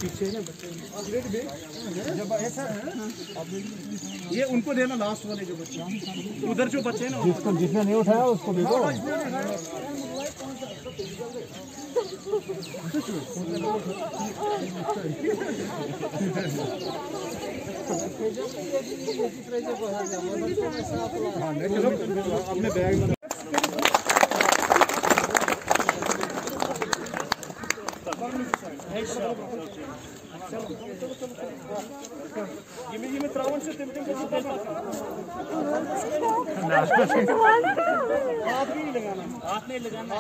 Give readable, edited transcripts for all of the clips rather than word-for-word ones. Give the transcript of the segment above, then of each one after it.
पीछे ना जब ऐसा है ये उनको देना लास्ट वाले जो बच्चे उधर जो बच्चे हैं ना जिसने नहीं उठाया उसको दे दो। अपने बैग में ये त्रावण से हाथ नहीं लगाना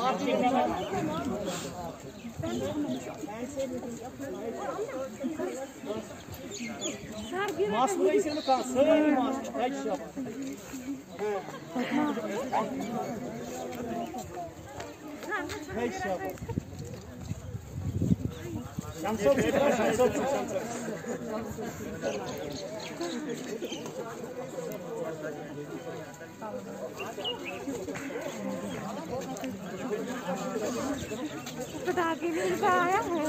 मास्क लगाइए से कहां सही मास्क पटाखे भी आया है।